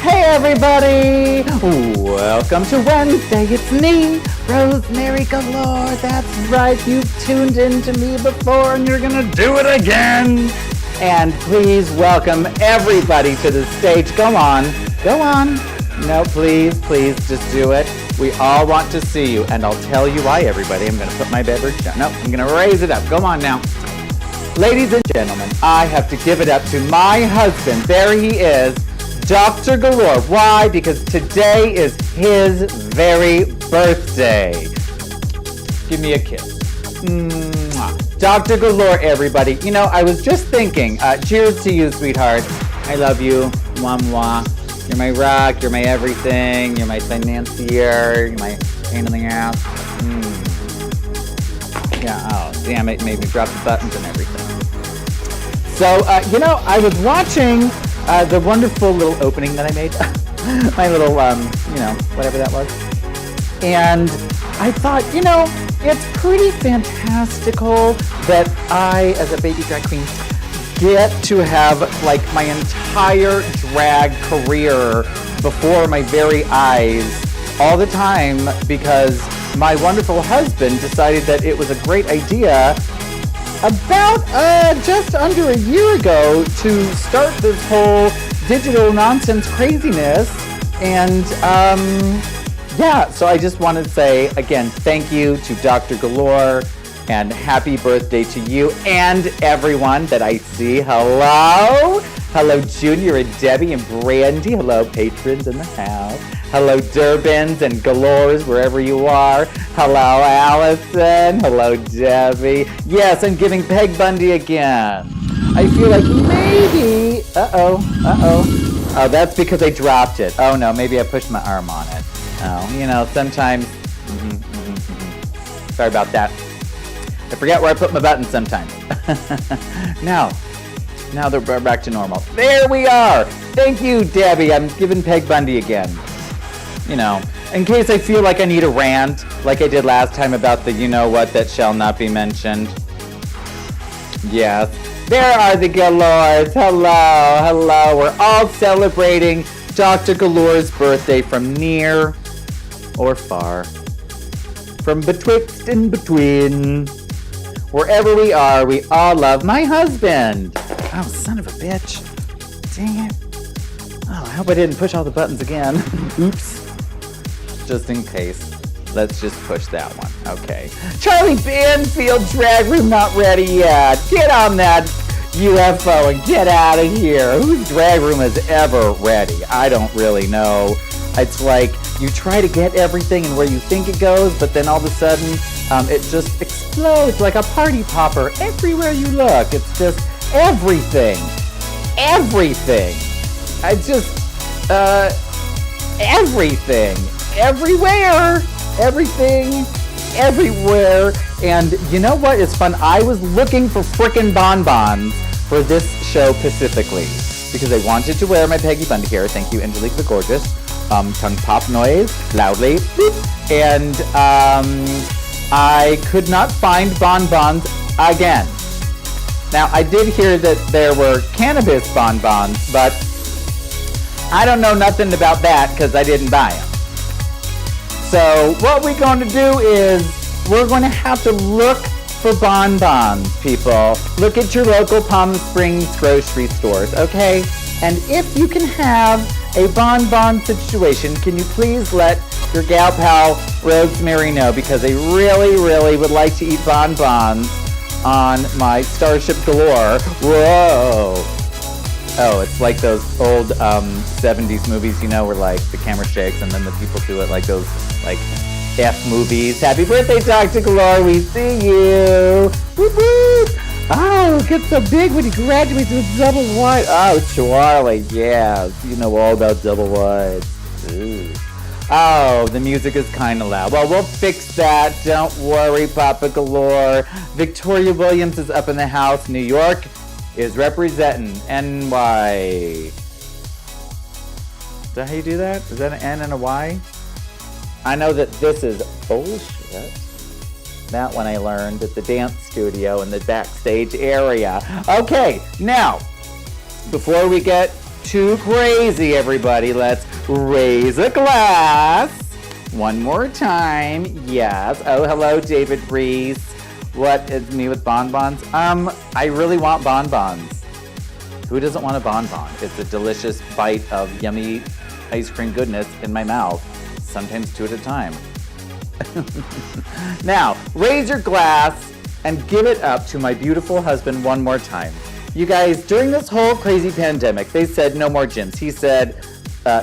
Everybody, welcome to Wednesday. It's me, Rosemary Galore. That's right, you've tuned into me before and you're gonna do it again. And please welcome everybody to the stage. Go on. No, please, just do it. We all want to see you, and I'll tell you why, everybody. I'm gonna put my beverage down. No, I'm gonna raise it up. Go on now. Ladies and gentlemen, I have to give it up to my husband. There he is. Dr. Galore. Why? Because today is his very birthday. Give me a kiss. Mwah. Dr. Galore, everybody. You know, I was just thinking, cheers to you, sweetheart. I love you. Mwah, mwah. You're my rock. You're my everything. You're my financier. You're my pain in the ass. Yeah, oh, damn it. Made me drop the buttons and everything. So, you know, I was watching the wonderful little opening that I made, my little, you know, whatever that was. And I thought, you know, it's pretty fantastical that I, as a baby drag queen, get to have, like, my entire drag career before my very eyes all the time because my wonderful husband decided that it was a great idea about just under a year ago to start this whole digital nonsense craziness. And yeah, so I just want to say again, thank you to Dr. Galore and happy birthday to you and everyone that I see. Hello Junior and Debbie and Brandy. Hello patrons in the house. Hello Durbins and Galores wherever you are. Hello Allison. Hello Debbie. Yes, I'm giving Peg Bundy again. I feel like maybe, oh, that's because I dropped it. Oh no, maybe I pushed my arm on it. Oh, you know, sometimes, Sorry about that. I forget where I put my buttons sometimes. Now they're back to normal. There we are. Thank you, Debbie. I'm giving Peg Bundy again. You know, in case I feel like I need a rant, like I did last time about the you know what that shall not be mentioned. Yes, there are the Galores. Hello. We're all celebrating Dr. Galore's birthday from near or far, from betwixt and between. Wherever we are, we all love my husband. Oh, son of a bitch. Dang it. Oh, I hope I didn't push all the buttons again. Oops. Just in case. Let's just push that one. Okay. Charlie Banfield drag room not ready yet. Get on that UFO and get out of here. Whose drag room is ever ready? I don't really know. It's like you try to get everything and where you think it goes, but then all of a sudden it just explodes like a party popper everywhere you look. It's just everything. I just, everything. Everywhere. Everything. Everywhere. And you know what is fun? I was looking for frickin' bonbons for this show specifically because I wanted to wear my Peggy Bundy hair. Thank you, Angelique the Gorgeous. Tongue pop noise, loudly. And I could not find bonbons again. Now, I did hear that there were cannabis bonbons, but I don't know nothing about that because I didn't buy them. So what we're going to do is we're going to have to look for bonbons, people. Look at your local Palm Springs grocery stores, okay? And if you can have a bonbon situation, can you please let your gal pal Rosemary know, because I really, really would like to eat bonbons on my Starship Galore. Whoa! Oh, it's like those old 70s movies, you know, where like the camera shakes and then the people do it like those like F movies. Happy birthday, Dr. Galore, we see you! Whoop whoop! Oh, it gets so big when he graduates with double wide. Oh, Charlie, yeah, you know all about double wides. Ooh. Oh, the music is kind of loud. Well, we'll fix that. Don't worry, Papa Galore. Victoria Williams is up in the house. New York is representing NY. Is that how you do that? Is that an N and a Y? I know that this is bullshit. That one I learned at the dance studio in the backstage area. Okay, now, before we get too crazy, everybody, let's raise a glass. One more time. Yes. Oh, hello, David Reese. What is me with bonbons? I really want bonbons. Who doesn't want a bonbon? It's a delicious bite of yummy ice cream goodness in my mouth, sometimes two at a time. Now, raise your glass and give it up to my beautiful husband one more time. You guys, during this whole crazy pandemic, they said no more gyms. He said,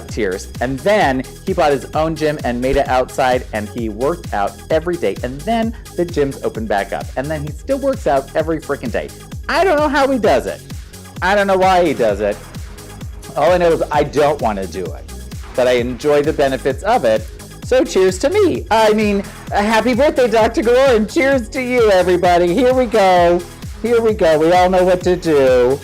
cheers. And then he bought his own gym and made it outside, and he worked out every day. And then the gyms opened back up. And then he still works out every freaking day. I don't know how he does it. I don't know why he does it. All I know is I don't want to do it. But I enjoy the benefits of it. So cheers to me. I mean, happy birthday, Dr. Galore, and cheers to you, everybody. Here we go. Here we go. We all know what to do.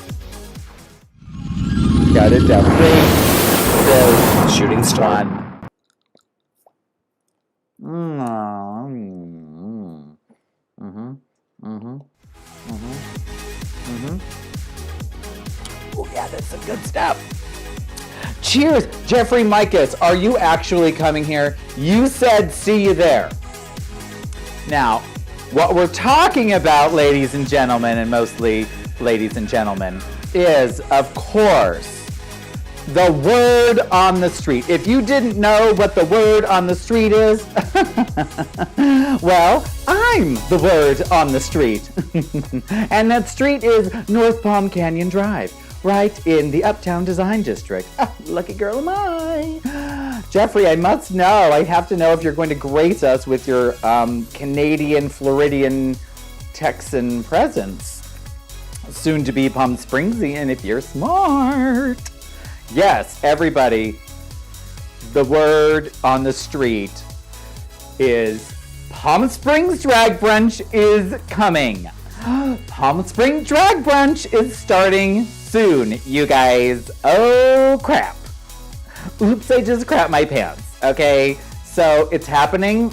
Got it down. 3, 2, Shooting star. 1. Oh yeah, that's some good stuff. Cheers, Jeffrey Micus. Are you actually coming here? You said see you there. Now, what we're talking about, ladies and gentlemen, and mostly ladies and gentlemen, is, of course, the word on the street. If you didn't know what the word on the street is, well, I'm the word on the street. And that street is North Palm Canyon Drive, right in the Uptown Design District. Lucky girl am I. Jeffrey, I must know, I have to know if you're going to grace us with your Canadian, Floridian, Texan presence. Soon to be Palm Springsian if you're smart. Yes, everybody, the word on the street is Palm Springs Drag Brunch is coming. Palm Springs Drag Brunch is starting soon, you guys. Oh, crap. Oops, I just crapped my pants. Okay, so it's happening.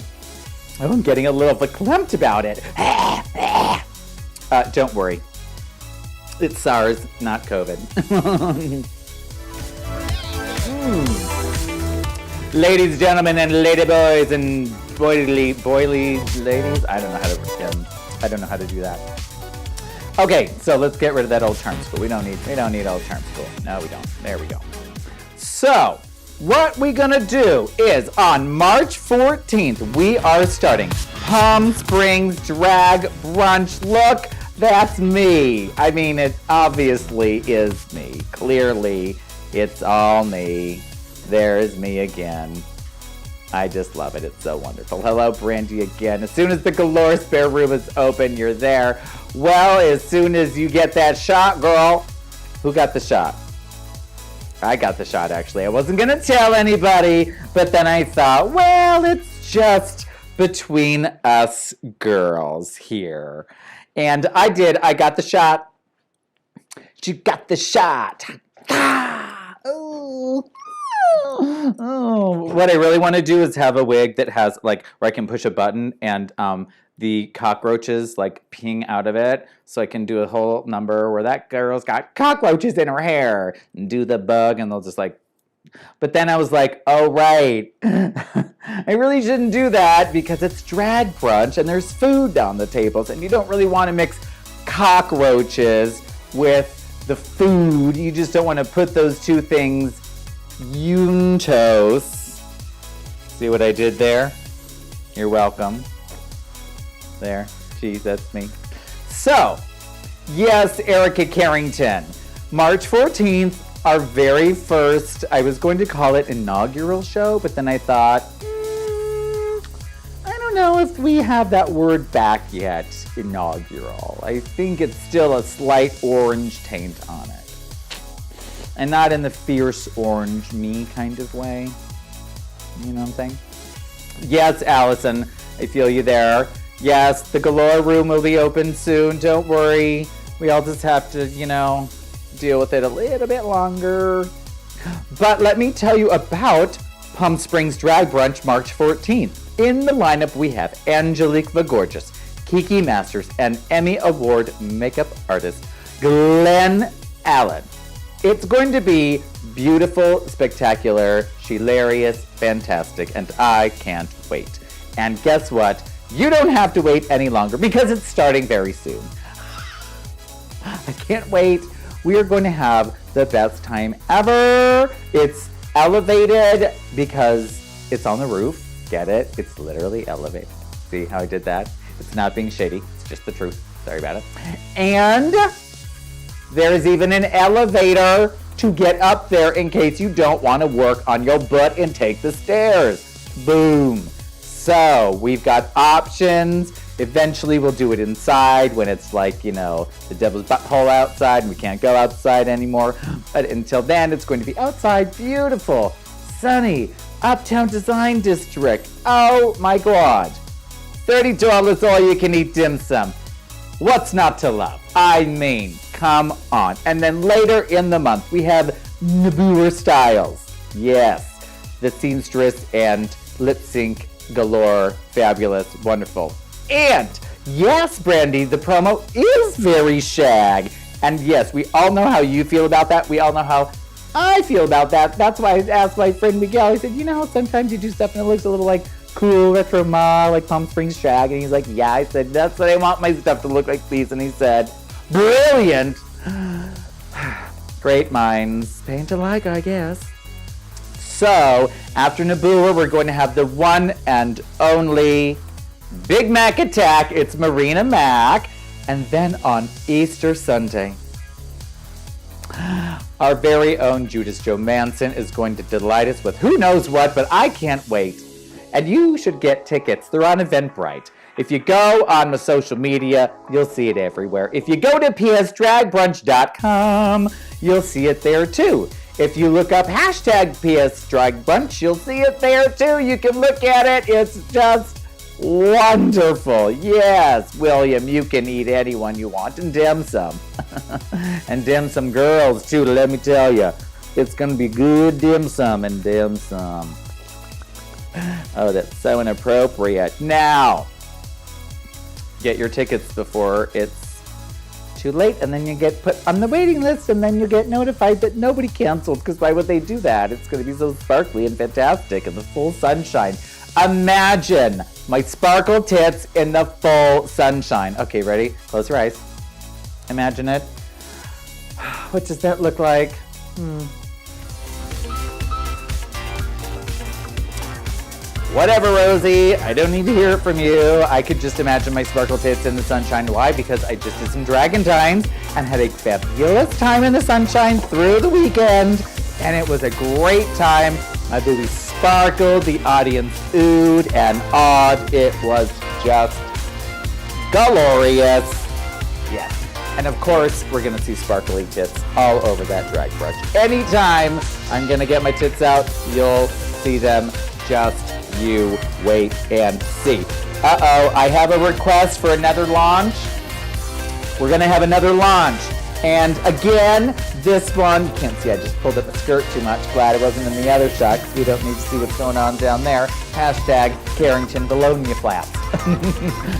Oh, I'm getting a little verklempt about it. Don't worry. It's SARS, not COVID. Ladies, gentlemen, and ladyboys, and boily ladies. I don't know how to do that. Okay, so let's get rid of that old charm school. We don't need old charm school. No, we don't. There we go. So, what we're gonna do is on March 14th, we are starting Palm Springs Drag Brunch. Look, that's me. I mean, it obviously is me. Clearly, it's all me. There's me again. I just love it. It's so wonderful. Hello, Brandy again. As soon as the Galore spare room is open, you're there. Well, as soon as you get that shot, girl. Who got the shot? I got the shot, actually. I wasn't going to tell anybody, but then I thought, well, it's just between us girls here. And I got the shot. You got the shot. Ah! Oh. Oh. What I really want to do is have a wig that has like where I can push a button and the cockroaches like ping out of it, so I can do a whole number where that girl's got cockroaches in her hair and do the bug, and they'll just like. But then I was like, oh right, I really shouldn't do that because it's drag brunch and there's food on the tables, and you don't really want to mix cockroaches with the food. You just don't want to put those two things juntos. See what I did there? You're welcome. There. Geez, that's me. So, yes, Erica Carrington. March 14th, our very first, I was going to call it inaugural show, but then I thought, I don't know if we have that word back yet, inaugural. I think it's still a slight orange taint on it. And not in the fierce orange me kind of way. You know what I'm saying? Yes, Allison, I feel you there. Yes, the Galore room will be open soon. Don't worry. We all just have to, deal with it a little bit longer. But let me tell you about Palm Springs Drag Brunch March 14th. In the lineup, we have Angelique the Gorgeous, Kiki Masters, and Emmy Award makeup artist Glenn Allen. It's going to be beautiful, spectacular, hilarious, fantastic, and I can't wait. And guess what? You don't have to wait any longer because it's starting very soon. I can't wait. We are going to have the best time ever. It's elevated because it's on the roof. Get it? It's literally elevated. See how I did that? It's not being shady. It's just the truth. Sorry about it. And there's even an elevator to get up there in case you don't want to work on your butt and take the stairs. Boom. So we've got options. Eventually we'll do it inside when it's like, the devil's butthole outside and we can't go outside anymore. But until then, it's going to be outside, beautiful, sunny, Uptown Design District. Oh my God. $30 all you can eat dim sum. What's not to love? I mean, come on. And then later in the month, we have Naboo Styles. Yes, the seamstress and lip sync galore, fabulous, wonderful. And yes, Brandy, the promo is very shag. And yes, we all know how you feel about that. We all know how I feel about that. That's why I asked my friend Miguel. I said, how sometimes you do stuff and it looks a little like cool, retro ma, like Palm Springs shag. And he's like, yeah. I said, that's what I want my stuff to look like, please. And he said, brilliant. Great minds paint alike, I guess. So, after Naboo, we're going to have the one and only Big Mac Attack. It's Marina Mac. And then on Easter Sunday, our very own Judas Joe Manson is going to delight us with who knows what, but I can't wait. And you should get tickets. They're on Eventbrite. If you go on the social media, you'll see it everywhere. If you go to psdragbrunch.com, you'll see it there too. If you look up hashtag psdragbrunch, you'll see it there too. You can look at it. It's just wonderful. Yes, William, you can eat anyone you want and dim sum. And dim sum girls too, let me tell you. It's going to be good dim sum and dim sum. Oh, that's so inappropriate. Now, get your tickets before it's too late, and then you get put on the waiting list, and then you get notified that nobody canceled, because why would they do that? It's going to be so sparkly and fantastic in the full sunshine. Imagine my sparkle tits in the full sunshine. Okay, ready? Close your eyes. Imagine it. What does that look like? Whatever, Rosie. I don't need to hear it from you. I could just imagine my sparkle tits in the sunshine. Why? Because I just did some Dragon Times and had a fabulous time in the sunshine through the weekend. And it was a great time. My boobies sparkled, the audience oohed and awed. It was just glorious. Yes. And of course, we're going to see sparkly tits all over that drag brunch. Anytime I'm going to get my tits out, you'll see them just You wait and see. Uh-oh, I have a request for another launch. We're gonna have another launch. And again, this one, you can't see, I just pulled up the skirt too much. Glad it wasn't in the other shot, because we don't need to see what's going on down there. Hashtag Carrington Bologna Flats.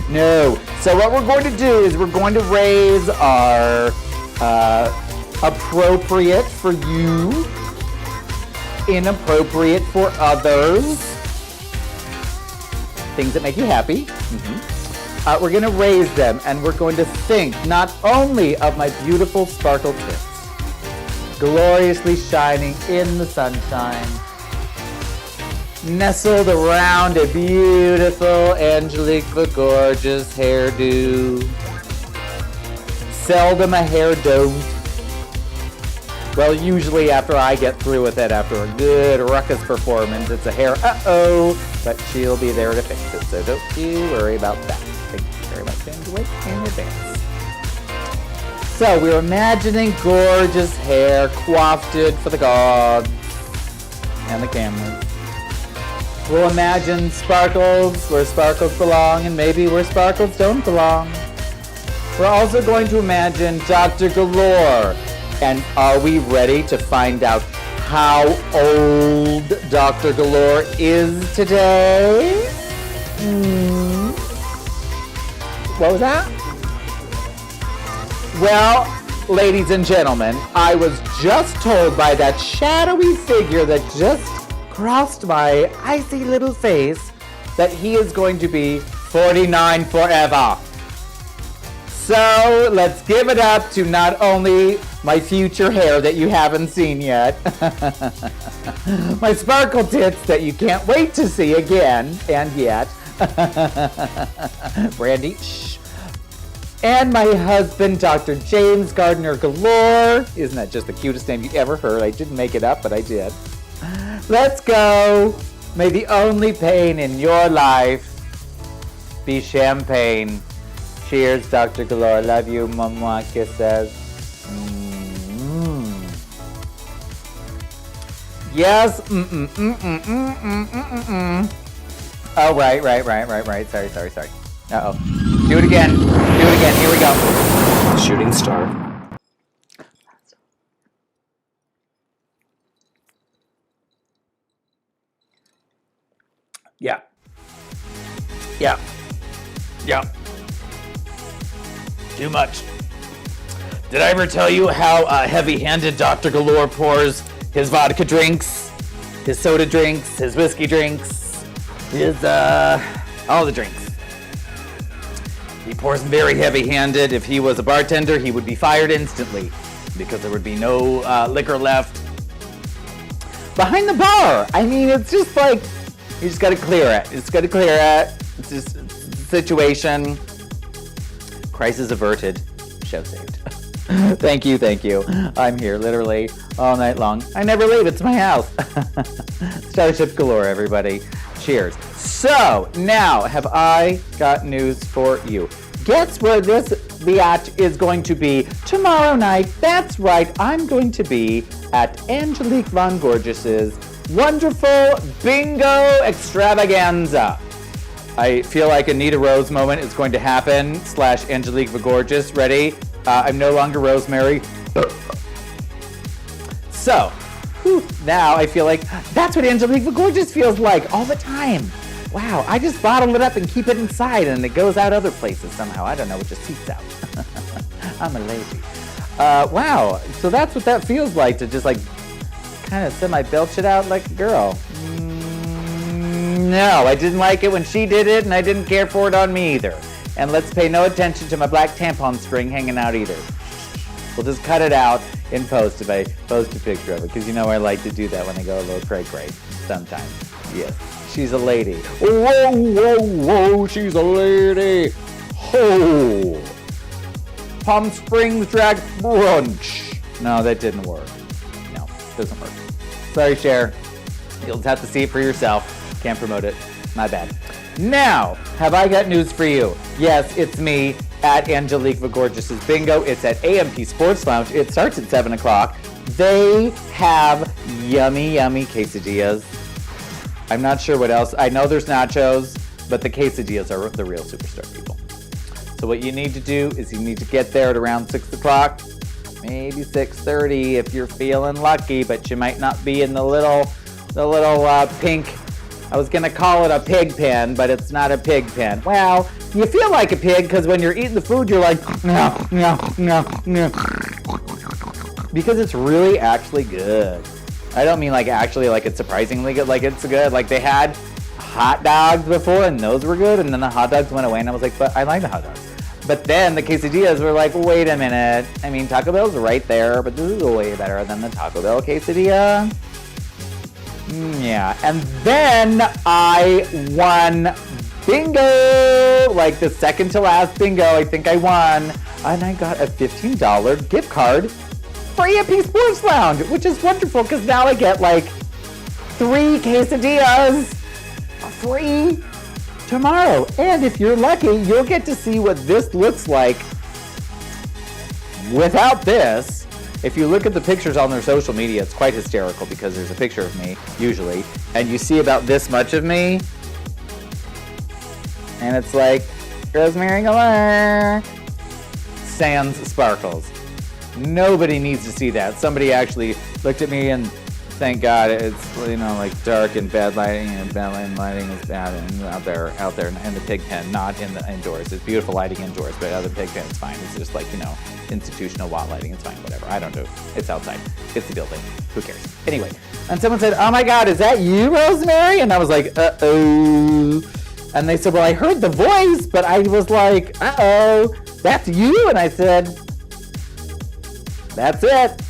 No. So what we're going to do is we're going to raise our appropriate for you, inappropriate for others, things that make you happy. We're going to raise them, and we're going to think not only of my beautiful sparkle tips, gloriously shining in the sunshine, nestled around a beautiful Angelique the Gorgeous hairdo, seldom a hair don't. Well, usually after I get through with it, after a good ruckus performance, it's a hair uh-oh, but she'll be there to fix it, so don't you worry about that. Thank you very much, Angelique, in advance. So we're imagining gorgeous hair coiffed for the gods and the cameras. We'll imagine sparkles where sparkles belong and maybe where sparkles don't belong. We're also going to imagine Dr. Galore. And are we ready to find out how old Dr. Galore is today? What was that? Well, ladies and gentlemen, I was just told by that shadowy figure that just crossed my icy little face that he is going to be 49 forever. So let's give it up to not only my future hair that you haven't seen yet, my sparkle tits that you can't wait to see again and yet, Brandy, shh. And my husband, Dr. James Gardner Galore. Isn't that just the cutest name you've ever heard? I didn't make it up, but I did. Let's go. May the only pain in your life be champagne. Cheers, Dr. Galore. Love you, Mama. Kisses. Yes. Oh, right. Sorry. Uh-oh. Do it again. Here we go. Shooting star. Yeah. Too much. Did I ever tell you how heavy-handed Dr. Galore pours his vodka drinks, his soda drinks, his whiskey drinks, his, all the drinks? He pours them very heavy-handed. If he was a bartender, he would be fired instantly because there would be no liquor left behind the bar. I mean, it's just like, you just gotta clear it. It's just a situation. Crisis averted. Show saved. Thank you. I'm here literally all night long. I never leave. It's my house. Starship Galore, everybody. Cheers. So, now, have I got news for you? Guess where this biatch is going to be tomorrow night? That's right. I'm going to be at Angelique Von Gorgeous's wonderful bingo extravaganza. I feel like a Nita Rose moment is going to happen, / Angelique the Gorgeous. Ready? I'm no longer Rosemary. So, now I feel like that's what Angelique the Gorgeous feels like all the time. Wow, I just bottle it up and keep it inside and it goes out other places somehow. I don't know, it just seeps out. I'm a lady. Wow, so that's what that feels like, to just like kind of semi-belch it out like a girl. No, I didn't like it when she did it, and I didn't care for it on me either. And let's pay no attention to my black tampon string hanging out either. We'll just cut it out in post if I post a picture of it, because you know I like to do that when I go a little cray-cray sometimes. Yes, she's a lady. Whoa, she's a lady. Ho! Palm Springs Drag Brunch. No, that didn't work. No, doesn't work. Sorry, Cher. You'll have to see it for yourself. Can't promote it. My bad. Now, have I got news for you? Yes, it's me at Angelique the Gorgeous's bingo. It's at AMP Sports Lounge. It starts at 7 o'clock. They have yummy quesadillas. I'm not sure what else. I know there's nachos, but the quesadillas are the real superstar, people. So what you need to do is you need to get there at around 6 o'clock, maybe 6:30 if you're feeling lucky, but you might not be in the little pink, I was gonna call it a pig pen, but it's not a pig pen. Well, you feel like a pig because when you're eating the food, you're like, no, because it's really actually good. I don't mean like actually like it's surprisingly good, like it's good. Like they had hot dogs before and those were good, and then the hot dogs went away and I was like, but I like the hot dogs. But then the quesadillas were like, wait a minute. I mean, Taco Bell's right there, but this is way better than the Taco Bell quesadilla. Yeah, and then I won bingo, like the second to last bingo, I think I won. And I got a $15 gift card for EMP Sports Lounge, which is wonderful because now I get like 3 quesadillas free tomorrow. And if you're lucky, you'll get to see what this looks like without this. If you look at the pictures on their social media, it's quite hysterical because there's a picture of me, usually, and you see about this much of me, and it's like, Rosemary Galore, sans sparkles. Nobody needs to see that. Somebody actually looked at me and thank God it's, you know, like dark and bad lighting, and bad lighting is bad and out there in the pig pen, not in the indoors. It's beautiful lighting indoors, but out of the pig pen it's fine. It's just like, you know, institutional watt lighting. It's fine, whatever. I don't do. It's outside. It's the building. Who cares? Anyway, and someone said, oh my God, is that you, Rosemary? And I was like, uh-oh. And they said, well, I heard the voice, but I was like, uh-oh, that's you? And I said, that's it.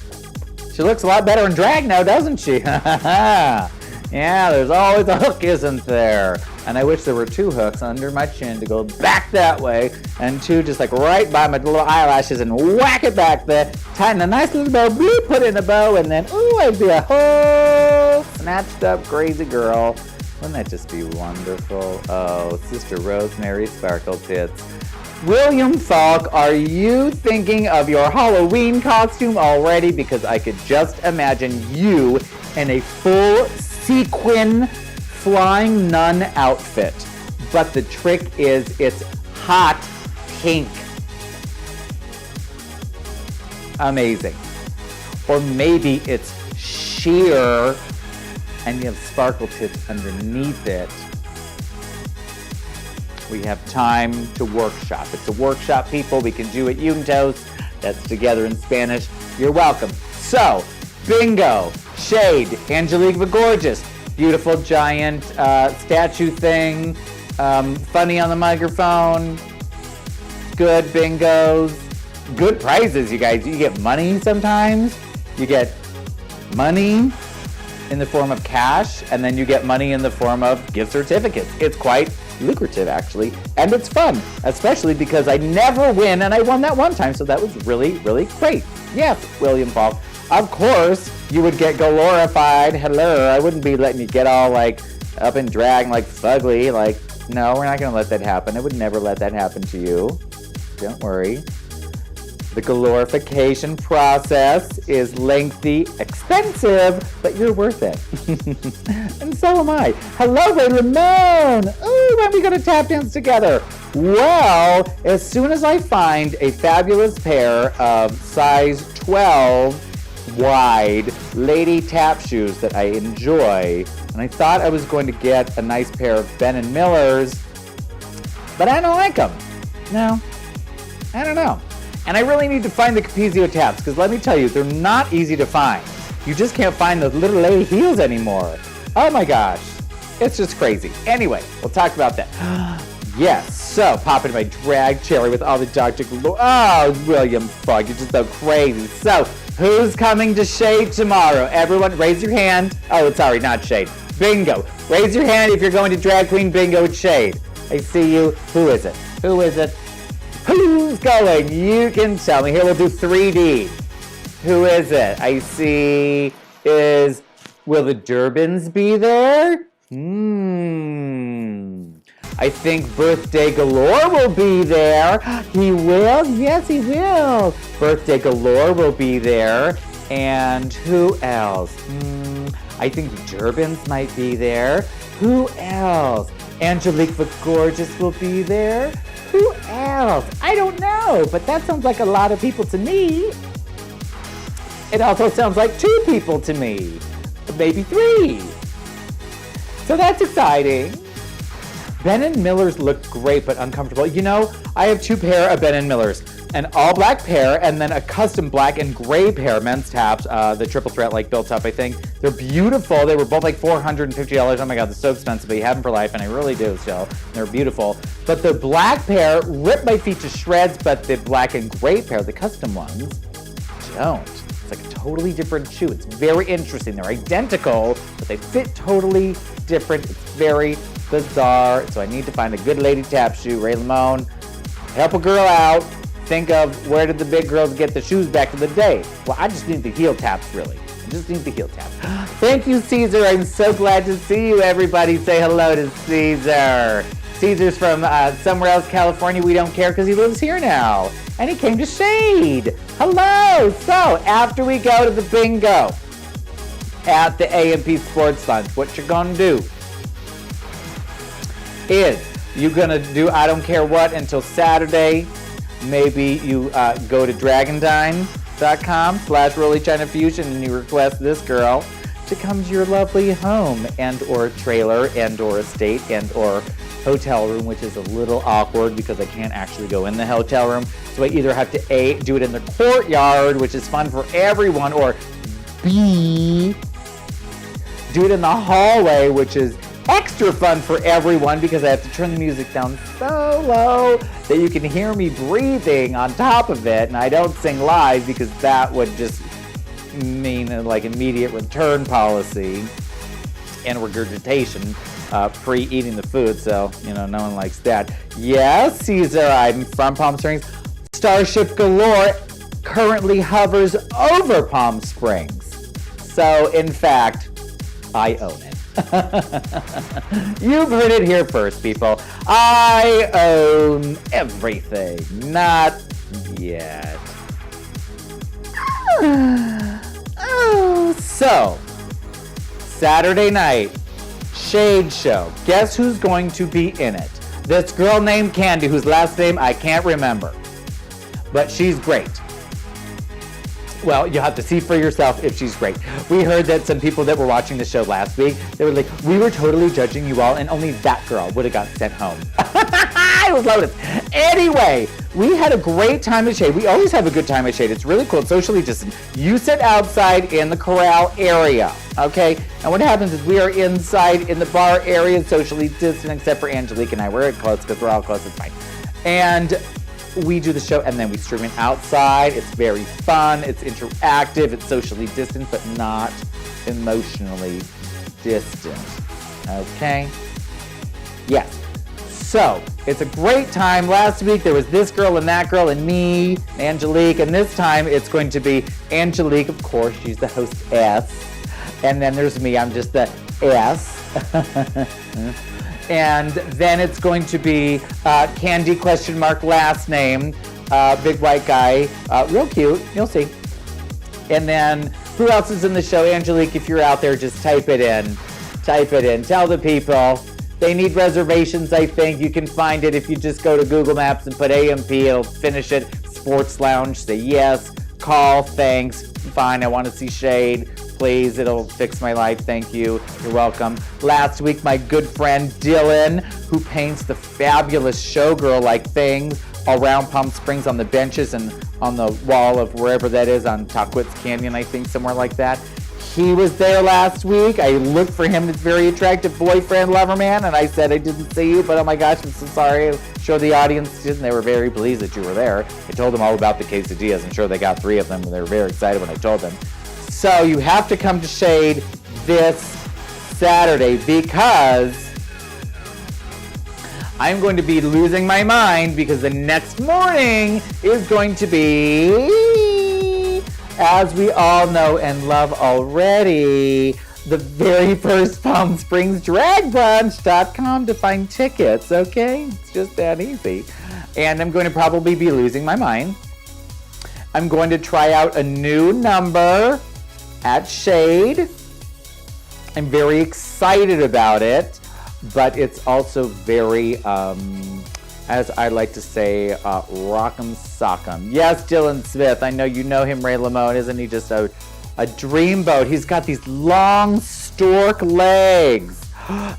She looks a lot better in drag now, doesn't she? Yeah, there's always a hook, isn't there? And I wish there were 2 hooks under my chin to go back that way, and 2 just like right by my little eyelashes and whack it back there, tighten a nice little bow, bloop, put it in a bow, and then, ooh, I'd be a whole snatched up crazy girl. Wouldn't that just be wonderful? Oh, Sister Rosemary Sparkle Tits. William Falk, are you thinking of your Halloween costume already? Because I could just imagine you in a full sequin flying nun outfit. But the trick is it's hot pink. Amazing. Or maybe it's sheer and you have sparkle tits underneath it. We have time to workshop. It's a workshop, people. We can do it juntos. That's together in Spanish. You're welcome. So, bingo, shade, Angelique the Gorgeous, beautiful giant statue thing, funny on the microphone, good bingos, good prizes, you guys. You get money sometimes. You get money in the form of cash, and then you get money in the form of gift certificates. It's quite lucrative, actually, and it's fun, especially because I never win, and I won that one time, so that was really, really great. Yes, William Falk. Of course, you would get glorified. Hello, I wouldn't be letting you get all, like, up in drag, like, fugly, like, no, we're not going to let that happen. I would never let that happen to you. Don't worry. The glorification process is lengthy, expensive, but you're worth it. And so am I. Hello there, Ramon. Ooh, when are we going to tap dance together? Well, as soon as I find a fabulous pair of size 12 wide lady tap shoes that I enjoy, and I thought I was going to get a nice pair of Ben & Miller's, but I don't like them. No, I don't know. And I really need to find the Capezio taps, because let me tell you, they're not easy to find. You just can't find those little lady heels anymore. Oh my gosh, it's just crazy. Anyway, we'll talk about that. Yes, so pop into my drag cherry with all the Dr. Galore. Oh, William Falk, you're just so crazy. So, who's coming to Shade tomorrow? Everyone, raise your hand. Oh, sorry, not Shade. Bingo. Raise your hand if you're going to Drag Queen Bingo at Shade. I see you. Who is it? Who is it? Who's going? You can tell me. Here, we'll do 3D. Who is it? I see will the Durbins be there? I think Birthday Galore will be there. He will? Yes, he will. Birthday Galore will be there. And who else? I think Durbin's might be there. Who else? Angelique the Gorgeous will be there. Who else? I don't know, but that sounds like a lot of people to me. It also sounds like 2 people to me, maybe 3. So that's exciting. Ben & Millers look great but uncomfortable. You know, I have 2 pair of Ben & Millers, an all black pair and then a custom black and gray pair, men's taps, the triple threat like built up, I think. They're beautiful. They were both like $450. Oh my God, they're so expensive, but you have them for life, and I really do, so they're beautiful. But the black pair rip my feet to shreds, but the black and gray pair, the custom ones, don't. It's like a totally different shoe. It's very interesting. They're identical, but they fit totally different. It's very bizarre. So I need to find a good lady tap shoe. Ray Limon, help a girl out. Think of where did the big girls get the shoes back in the day? Well, I just need the heel taps, really. I just need the heel taps. Thank you, Caesar. I'm so glad to see you, everybody. Say hello to Caesar. Caesar's from somewhere else, California. We don't care because he lives here now. And he came to Shade. Hello. So after we go to the bingo at the A&P Sports Lunch, what you're going to do is you're going to do I don't care what until Saturday. Maybe you go to dragondine.com/RollyChinaFusion and you request this girl to come to your lovely home and or trailer and or estate and or hotel room, which is a little awkward because I can't actually go in the hotel room. So I either have to A, do it in the courtyard, which is fun for everyone, or B, do it in the hallway, which is extra fun for everyone because I have to turn the music down so low that you can hear me breathing on top of it, and I don't sing live because that would just mean like immediate return policy and regurgitation pre-eating the food, so no one likes that. Yes, Caesar, I'm from Palm Springs. Starship Galore currently hovers over Palm Springs, so in fact I own it. You've heard it here first, people. I own everything. Not yet. So, Saturday night, Shade Show. Guess who's going to be in it? This girl named Candy, whose last name I can't remember. But she's great. Well, you'll have to see for yourself if she's great. We heard that some people that were watching the show last week, they were like, we were totally judging you all, and only that girl would have got sent home. I was loving it. Anyway, we had a great time at Shade. We always have a good time at Shade. It's really cool. It's socially distant. You sit outside in the corral area, okay? And what happens is we are inside in the bar area, socially distant, except for Angelique and I. We're close because we're all close. It's fine. And we do the show and then we stream it outside. It's very fun. It's interactive. It's socially distant, but not emotionally distant. Okay? Yes. So, it's a great time. Last week there was this girl and that girl and me, Angelique, and this time it's going to be Angelique, of course, she's the hostess. And then there's me, I'm just the S. And then it's going to be Candy last name, big white guy, real cute, you'll see. And then who else is in the show? Angelique, if you're out there, just type it in. Tell the people. They need reservations, I think. You can find it if you just go to Google Maps and put AMP, it'll finish it. Sports Lounge, say yes, call, thanks, fine, I want to see Shade. Please, it'll fix my life. Thank you. You're welcome. Last week, my good friend Dylan, who paints the fabulous showgirl-like things around Palm Springs on the benches and on the wall of wherever that is, on Tahquitz Canyon, I think, somewhere like that. He was there last week. I looked for him, his very attractive boyfriend, lover man, and I said I didn't see you, but oh my gosh, I'm so sorry. I showed the audience, and they were very pleased that you were there. I told them all about the quesadillas. I'm sure they got 3 of them, and they were very excited when I told them. So you have to come to Shade this Saturday because I'm going to be losing my mind because the next morning is going to be, as we all know and love already, the very first Palm Springs dragbrunch.com to find tickets, okay? It's just that easy. And I'm going to probably be losing my mind. I'm going to try out a new number at Shade. I'm very excited about it, but it's also very, as I like to say, rock'em sock'em. Yes, Dylan Smith, I know you know him, Ray Lamone. Isn't he just a dreamboat? He's got these long stork legs.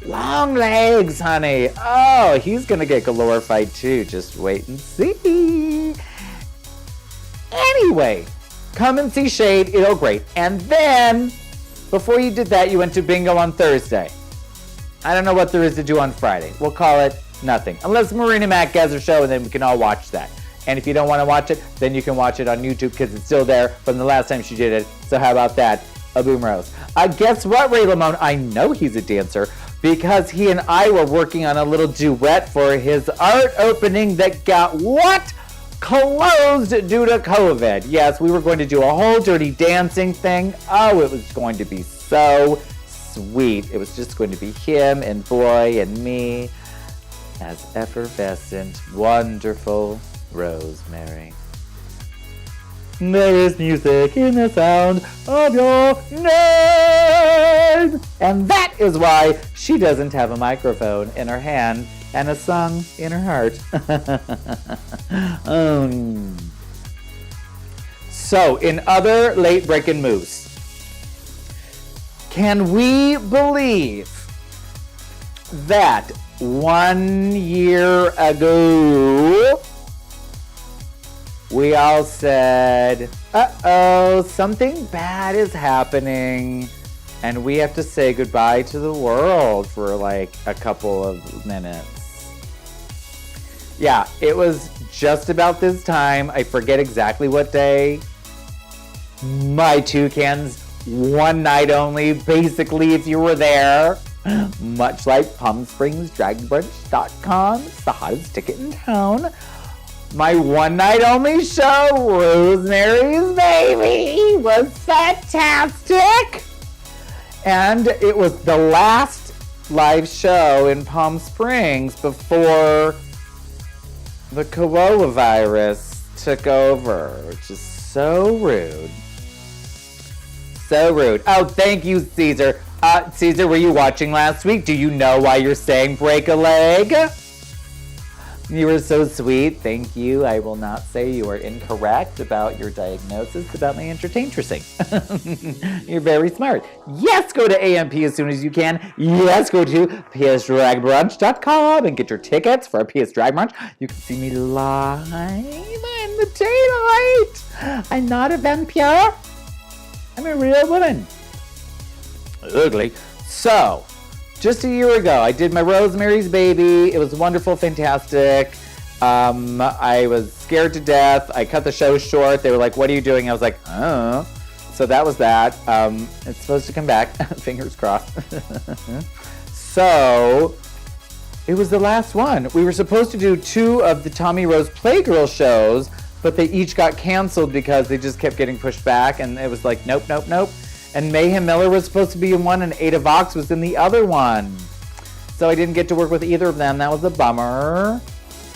Long legs, honey. Oh, he's gonna get glorified too. Just wait and see. Anyway, come and see Shade. It'll great. And then, before you did that, you went to bingo on Thursday. I don't know what there is to do on Friday. We'll call it nothing. Unless Marina Mac has her show, and then we can all watch that. And if you don't want to watch it, then you can watch it on YouTube because it's still there from the last time she did it. So how about that? A boom rose. Guess what, Ray Lamone? I know he's a dancer because he and I were working on a little duet for his art opening that got what? Closed due to COVID. Yes, we were going to do a whole Dirty Dancing thing. Oh, it was going to be so sweet. It was just going to be him and Boy and me as effervescent, wonderful Rosemary. There is music in the sound of your name. And that is why she doesn't have a microphone in her hand and a song in her heart. So, in other late breaking moves, can we believe that 1 year ago, we all said, uh-oh, something bad is happening, and we have to say goodbye to the world for like a couple of minutes. Yeah, it was just about this time. I forget exactly what day. My toucans, one night only, basically, if you were there. Much like PalmSpringsDragBrunch.com, it's the hottest ticket in town. My one night only show, Rosemary's Baby, was fantastic. And it was the last live show in Palm Springs before the coronavirus took over, which is so rude. So rude. Oh, thank you, Caesar. Caesar, were you watching last week? Do you know why you're saying break a leg? You were so sweet. Thank you. I will not say you are incorrect about your diagnosis about my entertaining. You're very smart. Yes, go to AMP as soon as you can. Yes, go to psdragbrunch.com and get your tickets for PS Drag Brunch. You can see me live in the daylight. I'm not a vampire. I'm a real woman. Ugly. So, just a year ago, I did my Rosemary's Baby. It was wonderful, fantastic. I was scared to death. I cut the show short. They were like, what are you doing? I was like, oh. So that was that. It's supposed to come back. Fingers crossed. So, it was the last one. We were supposed to do 2 of the Tommy Rose Playgirl shows, but they each got canceled because they just kept getting pushed back. And it was like, nope, nope, nope. And Mayhem Miller was supposed to be in one, and Ada Vox was in the other one. So I didn't get to work with either of them. That was a bummer.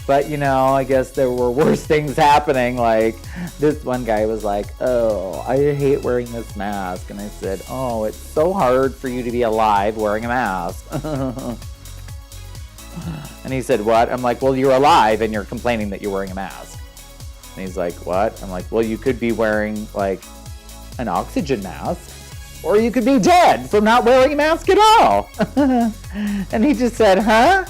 But, you know, I guess there were worse things happening. Like, this one guy was like, oh, I hate wearing this mask. And I said, oh, it's so hard for you to be alive wearing a mask. And he said, what? I'm like, well, you're alive, and you're complaining that you're wearing a mask. And he's like, what? I'm like, well, you could be wearing, like, an oxygen mask. Or you could be dead from not wearing a mask at all. And he just said, huh?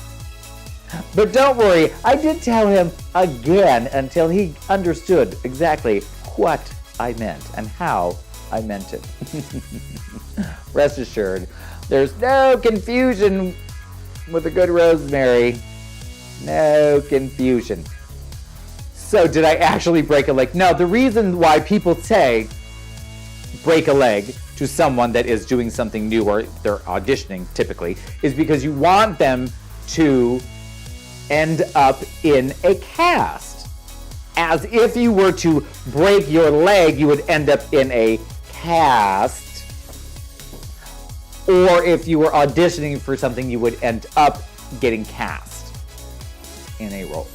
But don't worry, I did tell him again until he understood exactly what I meant and how I meant it. Rest assured, there's no confusion with a good Rosemary. No confusion. So did I actually break a leg? No, the reason why people say break a leg to someone that is doing something new or they're auditioning typically is because you want them to end up in a cast. As if you were to break your leg, you would end up in a cast. Or if you were auditioning for something, you would end up getting cast in a role.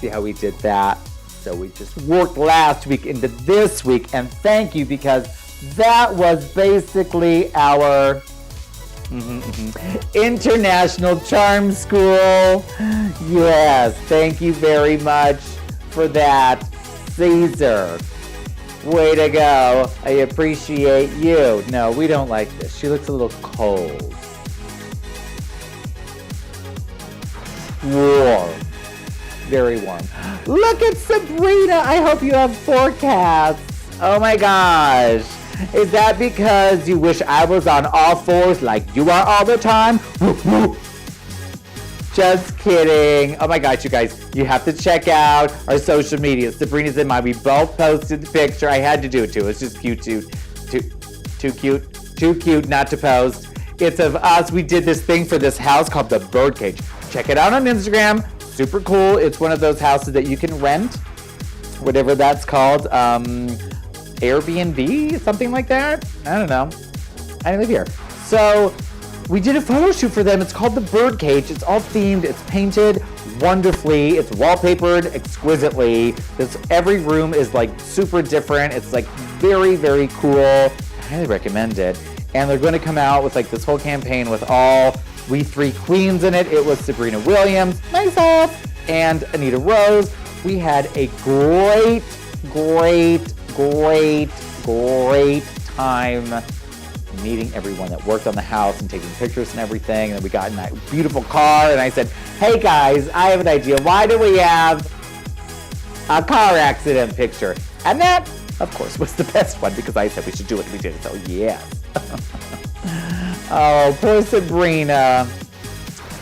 See how we did that? So we just worked last week into this week, and thank you, because that was basically our International Charm School. Yes, thank you very much for that, Caesar. Way to go. I appreciate you. No, we don't like this. She looks a little cold. Warm. Very warm. Look at Sabrina. I hope you have 4 cats. Oh my gosh. Is that because you wish I was on all 4s like you are all the time? Just kidding. Oh my gosh, you guys, you have to check out our social media. Sabrina's and mine. We both posted the picture. I had to do it too. It's just cute, too cute not to post. It's of us. We did this thing for this house called the Birdcage. Check it out on Instagram. Super cool. It's one of those houses that you can rent, whatever that's called. Airbnb, something like that. I don't know. I live here. So we did a photo shoot for them. It's called the Birdcage. It's all themed. It's painted wonderfully. It's wallpapered exquisitely. Every room is like super different. It's like very, very cool. I highly recommend it. And they're going to come out with like this whole campaign with all we 3 queens in it. It was Sabrina Williams, myself, and Anita Rose. We had a great time meeting everyone that worked on the house and taking pictures and everything. And then we got in that beautiful car, and I said, hey guys, I have an idea. Why do we have a car accident picture? And that, of course, was the best one, because I said we should do it. We did it, so yes. Oh, poor Sabrina.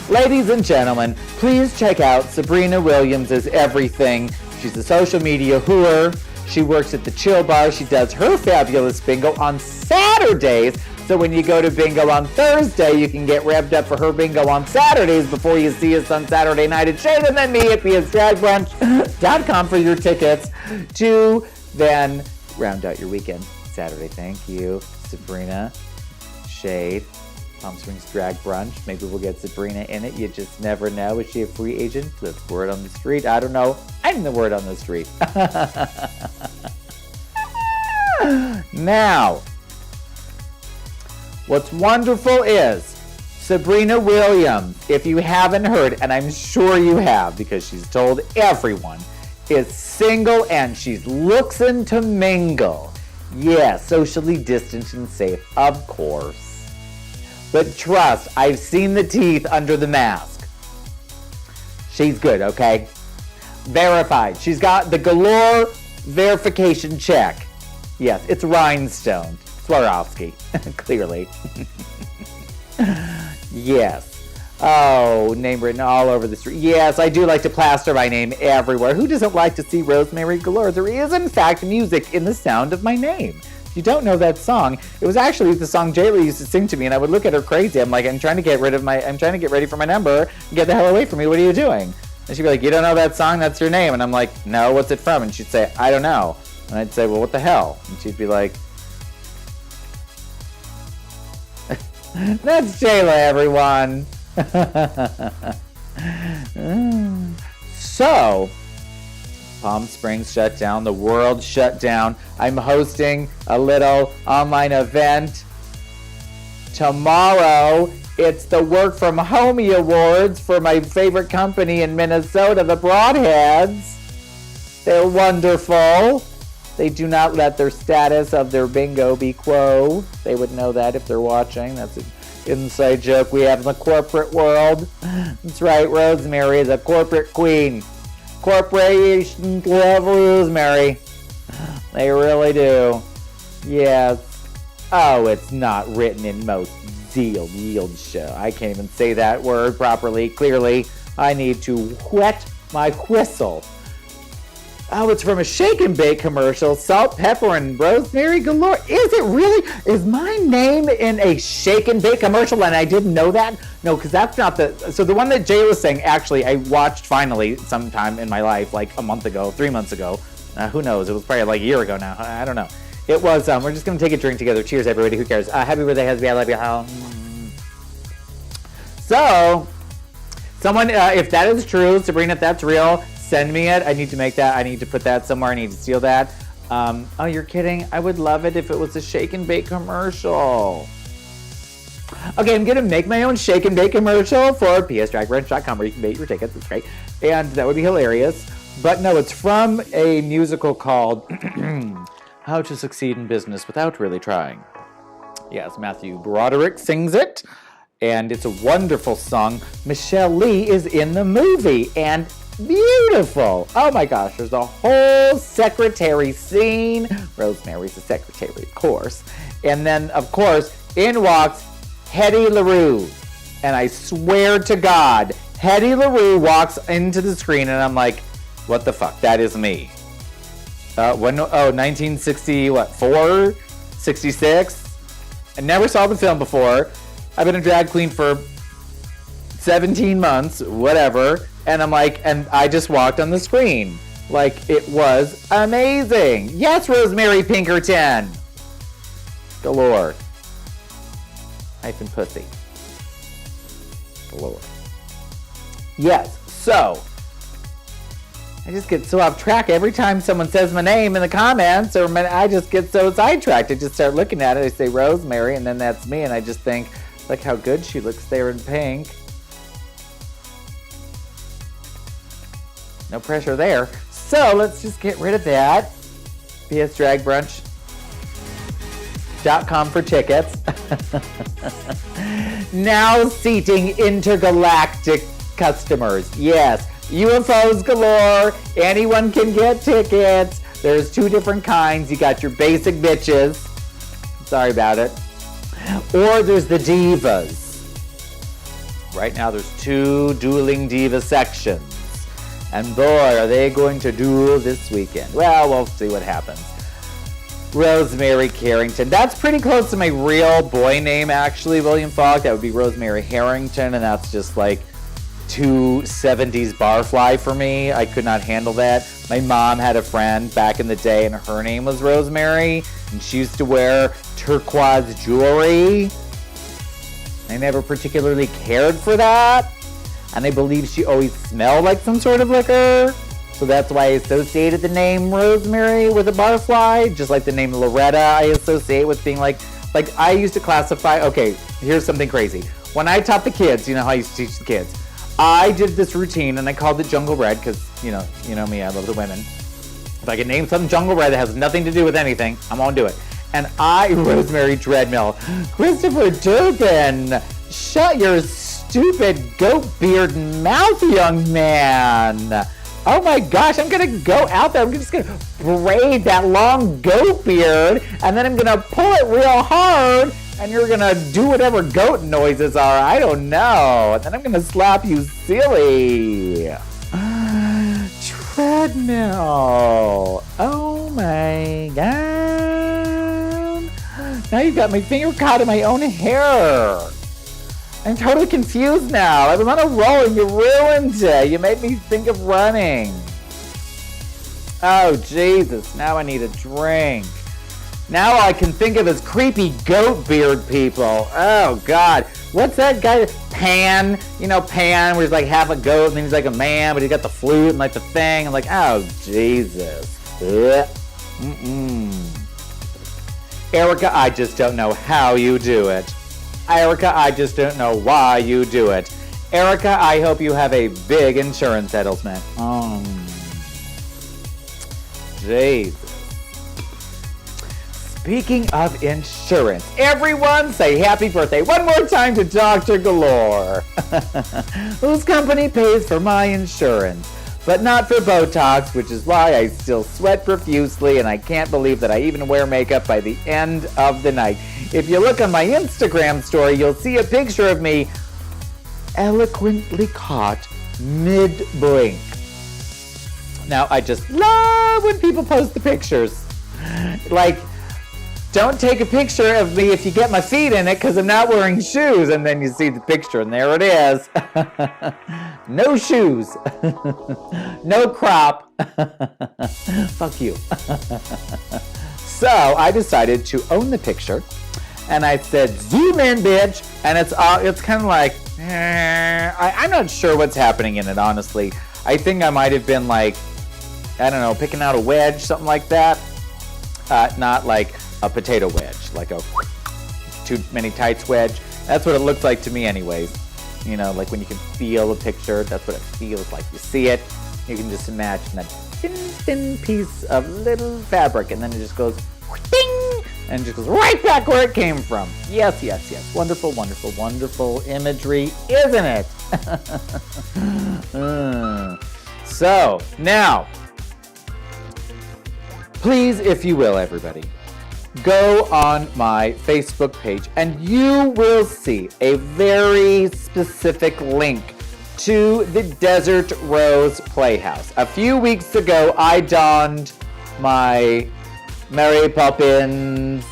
Ladies and gentlemen, please check out Sabrina Williams' everything. She's a social media whore. She works at the Chill Bar. She does her fabulous bingo on Saturdays. So when you go to bingo on Thursday, you can get revved up for her bingo on Saturdays before you see us on Saturday night at Shade, and then me at bsdragbrunch.com for your tickets to then round out your weekend. Saturday, thank you, Sabrina, Shade, Palm Springs Drag Brunch. Maybe we'll get Sabrina in it. You just never know. Is she a free agent? The word on the street. I don't know. I'm the word on the street. Now, what's wonderful is Sabrina Williams, if you haven't heard, and I'm sure you have because she's told everyone, is single and she's looking to mingle. Yeah, socially distanced and safe, of course. But trust, I've seen the teeth under the mask. She's good, okay? Verified. She's got the Galore verification check. Yes, it's rhinestone. Swarovski, clearly. Yes. Oh, name written all over the street. Yes, I do like to plaster my name everywhere. Who doesn't like to see Rosemary Galore? There is, in fact, music in the sound of my name. If you don't know that song, it was actually the song Jayla used to sing to me, and I would look at her crazy. I'm like, I'm trying to get ready for my number. Get the hell away from me. What are you doing? And she'd be like, you don't know that song? That's your name. And I'm like, no, what's it from? And she'd say, I don't know. And I'd say, well, what the hell? And she'd be like, that's Jayla, everyone. So, Palm Springs shut down, the world shut down. I'm hosting a little online event tomorrow. It's the Work From Homey Awards for my favorite company in Minnesota, the Broadheads. They're wonderful. They do not let their status of their bingo be quo. They would know that if they're watching. That's an inside joke we have in the corporate world. That's right, Rosemary is a corporate queen. Corporations love Rosemary. They really do. Yes. Oh, it's not written in most yield show. I can't even say that word properly. Clearly, I need to wet my whistle. Oh, it's from a Shake and Bake commercial. Salt, pepper, and Rosemary Galore. Is it really? Is my name in a Shake and Bake commercial and I didn't know that? No, because that's not the... So the one that Jay was saying, actually, I watched finally sometime in my life, like a month ago, 3 months ago. Who knows? It was probably like a year ago now. I don't know. It was... we're just going to take a drink together. Cheers, everybody. Who cares? Happy birthday, Hesby. I love you. So, someone, if that is true, Sabrina, if that's real, send me it. I need to make that. I need to put that somewhere. I need to steal that. Oh, you're kidding? I would love it if it was a shake and bake commercial. Okay, I'm gonna make my own shake and bake commercial for psdragbrunch.com where you can bake your tickets. It's great, and that would be hilarious. But no, it's from a musical called How to Succeed in Business Without Really Trying. Yes, Matthew Broderick sings it, and it's a wonderful song. Michelle Lee is in the movie, and beautiful. Oh my gosh, there's a whole secretary scene. Rosemary's a secretary, of course. And then, of course, in walks Hetty LaRue. And I swear to God, Hetty LaRue walks into the screen, and I'm like, what the fuck? That is me. 1964? 66? I never saw the film before. I've been a drag queen for 17 months, whatever. And I'm like, and I just walked on the screen. Like, it was amazing. Yes, Rosemary Pinkerton. Galore. Hyphen pussy. Galore. Yes, so. I just get so off track every time someone says my name in the comments, or I just get so sidetracked. I just start looking at it. I say Rosemary, and then that's me, and I just think, like, how good she looks there in pink. No pressure there. So let's just get rid of that. psdragbrunch.com for tickets. Now seating intergalactic customers. Yes, UFOs galore. Anyone can get tickets. There's two different kinds. You got your basic bitches. Sorry about it. Or there's the divas. Right now there's two dueling diva sections. And boy, are they going to duel this weekend. Well, we'll see what happens. Rosemary Carrington. That's pretty close to my real boy name, actually, William Falk. That would be Rosemary Harrington, and that's just like too 70s barfly for me. I could not handle that. My mom had a friend back in the day, and her name was Rosemary, and she used to wear turquoise jewelry. I never particularly cared for that. And I believe she always smelled like some sort of liquor. So that's why I associated the name Rosemary with a barfly. Just like the name Loretta I associate with being like I used to classify, okay, here's something crazy. When I taught the kids, you know how I used to teach the kids, I did this routine and I called it Jungle Red because, you know me, I love the women. If I can name something Jungle Red that has nothing to do with anything, I'm gonna do it. And Rosemary Dreadmill, Christopher Turpin, shut your stupid goat beard mouth, young man. Oh my gosh, I'm gonna go out there. I'm just gonna braid that long goat beard, and then I'm gonna pull it real hard, and you're gonna do whatever goat noises are. I don't know. And then I'm gonna slap you silly. Treadmill. Oh my god. Now you've got my finger caught in my own hair. I'm totally confused now. I was on a roll and you ruined it. You made me think of running. Oh, Jesus. Now I need a drink. Now all I can think of is creepy goat beard people. Oh, God. What's that guy? Pan. You know, Pan, where he's like half a goat and then he's like a man, but he's got the flute and like the thing. I'm like, oh, Jesus. Erica, I just don't know how you do it. Erica, I just don't know why you do it. Erica, I hope you have a big insurance settlement. Jesus. Speaking of insurance, everyone say happy birthday one more time to Dr. Galore, whose company pays for my insurance, but not for Botox, which is why I still sweat profusely and I can't believe that I even wear makeup by the end of the night. If you look on my Instagram story, you'll see a picture of me eloquently caught mid-blink. Now, I just love when people post the pictures. Like, don't take a picture of me if you get my feet in it because I'm not wearing shoes. And then you see the picture and there it is. No shoes. No crop. Fuck you. So I decided to own the picture. And I said, zoom in, bitch. And it's kind of like, I'm not sure what's happening in it, honestly. I think I might have been like, I don't know, picking out a wedge, something like that. Not like a potato wedge, like a too many tights wedge. That's what it looks like to me anyways. You know, like when you can feel a picture, that's what it feels like. You see it, you can just imagine that thin piece of little fabric, and then it just goes ding, and just goes right back where it came from. Yes, yes, yes. Wonderful, wonderful, wonderful imagery, isn't it? So, now, please, if you will, everybody, go on my Facebook page and you will see a very specific link to the Desert Rose Playhouse. A few weeks ago, I donned my Mary Poppins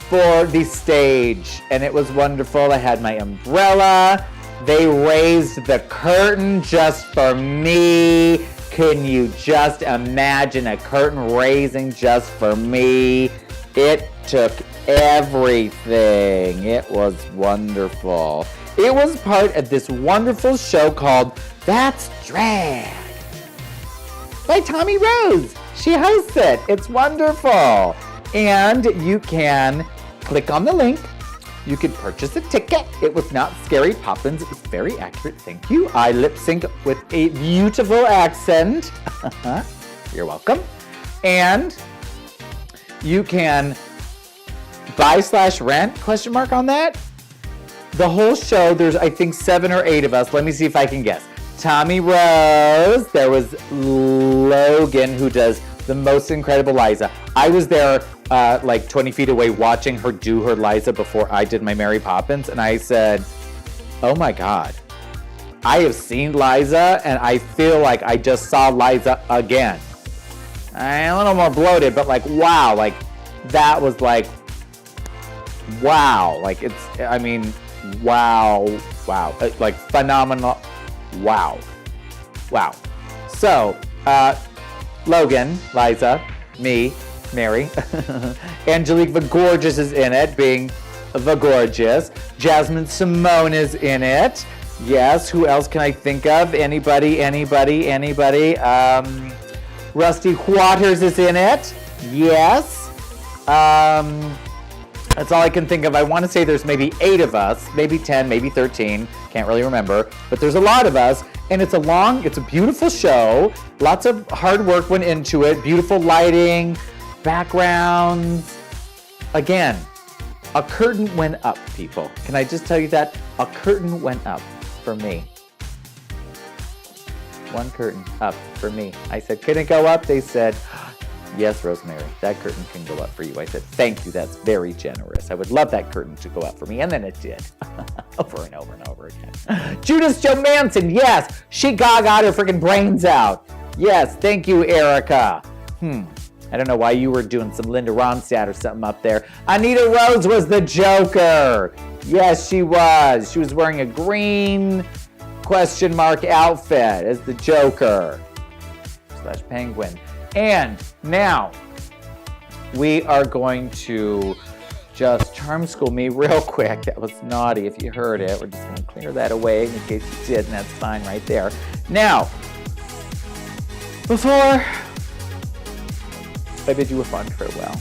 for the stage, and it was wonderful. I had my umbrella. They raised the curtain just for me. Can you just imagine a curtain raising just for me? It took everything. It was wonderful. It was part of this wonderful show called That's Drag by Tommy Rose. She hosts it. It's wonderful. And you can click on the link. You could purchase a ticket. It was not Scary Poppins. It was very accurate. Thank you. I lip sync with a beautiful accent. You're welcome. And you can buy/rent, question mark on that. The whole show, there's I think 7 or 8 of us. Let me see if I can guess. Tommy Rose. There was Logan, who does the most incredible Liza. I was there like 20 feet away watching her do her Liza before I did my Mary Poppins, and I said, oh my God, I have seen Liza and I feel like I just saw Liza again. I'm a little more bloated, but like, wow, like that was like, wow, like it's, I mean, wow, like phenomenal, wow. So, Logan, Liza, me, Mary, Angelique the Gorgeous is in it, being the Gorgeous. Jasmine Simone is in it. Yes, who else can I think of? Anybody? Rusty Waters is in it. Yes. That's all I can think of. I want to say there's maybe 8 of us, maybe 10, maybe 13. Can't really remember. But there's a lot of us. And it's a beautiful show. Lots of hard work went into it. Beautiful lighting, backgrounds. Again, a curtain went up, people. Can I just tell you that? A curtain went up for me. One curtain up for me. I said, can it go up? They said, yes, Rosemary, that curtain can go up for you. I said, thank you, that's very generous. I would love that curtain to go up for me. And then it did. Over and over and over again. Judas Jomanson, yes, she got her freaking brains out. Yes, thank you, Erica. I don't know why you were doing some Linda Ronstadt or something up there. Anita Rose was the Joker. Yes, she was. She was wearing a green question mark outfit as the Joker / Penguin. And now we are going to just charm school me real quick. That was naughty if you heard it. We're just going to clear that away in case you did, and that's fine right there. Now, before I bid you a fond farewell,